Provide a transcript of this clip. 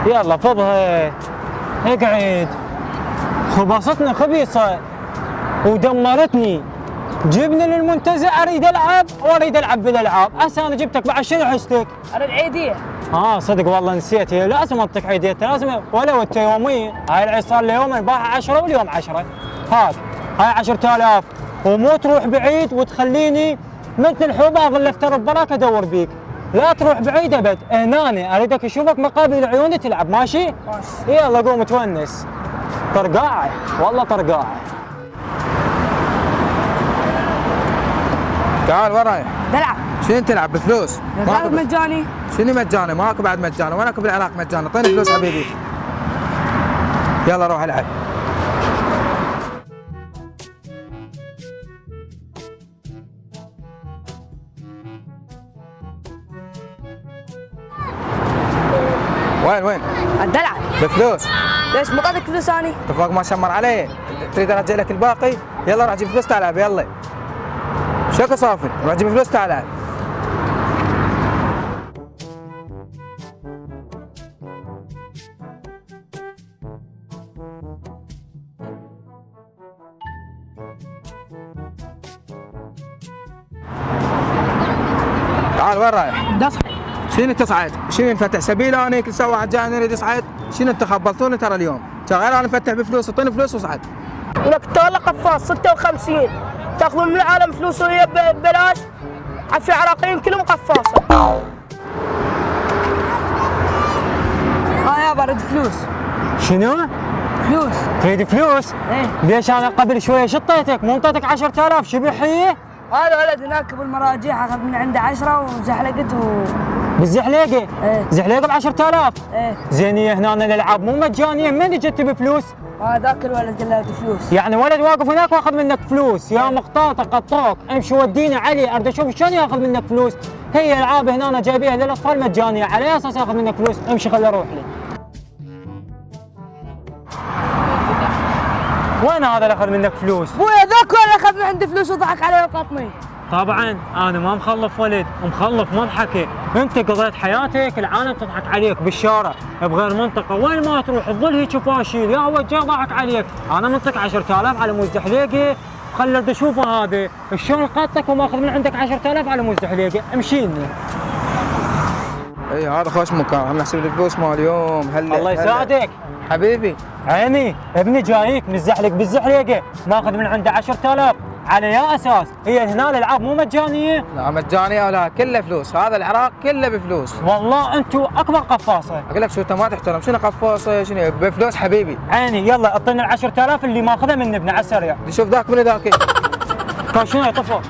يلا فضها، اقعد. خبصتنا خبيصة ودمرتني. جبني للمنتزه، اريد العب واريد العب بالالعاب. هسه انا جبتك بعد شنو حجتك؟ اريد عيديه. صدق والله نسيت، هي لازم اعطيك عيدية، لازم ولو انت يوميا. هاي العيد صار لي يومين، باعها 10 واليوم 10. هاي 10,000 ومو تروح بعيد وتخليني مثل الحباب اللي افترض براك ادور بيك. لا تروح بعيد ابد، هناني اريدك اشوفك مقابل عيوني تلعب. ماشي؟ ماشي. يلا قوم تونس. طرقاعه والله طرقاعه. تعال وين رايح؟ بلعب. شنو تلعب بفلوس؟ بلعب مجاني. شنو مجاني؟ ماكو بعد مجاني، وينك بالعراق مجاني؟ اعطيني فلوس حبيبي. يلا روح العب. وين؟ الدلع. بفلوس. ليش ما قعدك فلوس اني؟ اتفاق ما شمر عليه، تريد ارجع لك الباقي؟ يلا روح جيب فلوس تعال العب يلا. شكو صافي؟ روح جيب فلوس تعال العب. تعال وين رايح؟ دصح. شنو تصعد؟ شنو نفتح سبيل انا كل ساعه واحد جاي يريد يصعد؟ شنو انت خبلتوني ترى اليوم؟ شغال انا نفتح بفلوس، اعطيني فلوس واصعد. ولك انت والله قفاص 56 تاخذون من العالم فلوس وهي ببلاش. في عراقيين كلهم قفاصه. يابا اريد فلوس. شنو؟ فلوس. تريد فلوس؟ ايه. ليش انا قبل شويه شطيتك؟ مو انطيتك 10,000 شبحيه؟ هذا ولد هناك بالمراجيح اخذ من عنده 10 وزحلقت بالزحليقه؟ ايه. زحليقه ب 10,000؟ ايه. زينيه هنا الالعاب مو مجانيه، من جت بفلوس؟ هذاك الولد قال له فلوس. يعني ولد واقف هناك واخذ منك فلوس؟ يا مقطاطه قطوك، امشي وديني علي اريد اشوف شلون ياخذ منك فلوس. هي العاب هنا جايبيها للاطفال مجانيه، على اساس ياخذ منك فلوس؟ امشي خلي اروح لي. وين هذا اللي اخذ منك فلوس؟ ابوي هذاك هو اللي اخذ من عندي فلوس وضحك علي وقطني. طبعا انا ما مخلف ولد، مخلف مضحكه. انت قضيت حياتك العالم تضحك عليك بالشارع بغير منطقه، وين ما تروح تظل هيك فاشل. يا وجه ضحك عليك. انا منطق 10,000 على مود زحليقه، خلي اشوفه هذا شلون قطك وماخذ من عندك 10,000 على مود زحليقه. امشيني. اي هذا خوش مكان، خلنا نحسب الفلوس مال اليوم. هلا الله يساعدك حبيبي. عيني. ابني جايك متزحلق بالزحليقه، ماخذ من عنده 10,000 على يا اساس؟ هي هنا الالعاب مو مجانيه؟ لا مجانيه ولا كله فلوس، هذا العراق كله بفلوس. والله انتم اكبر قفاصه. اقول لك شو انت ما تحترم، شنو قفاصه شنو بفلوس حبيبي؟ عيني. يلا اعطيني ال 10,000 اللي ماخذها من ابني على السريع. شوف ذاك من ذاك. كان شنو يا طفل؟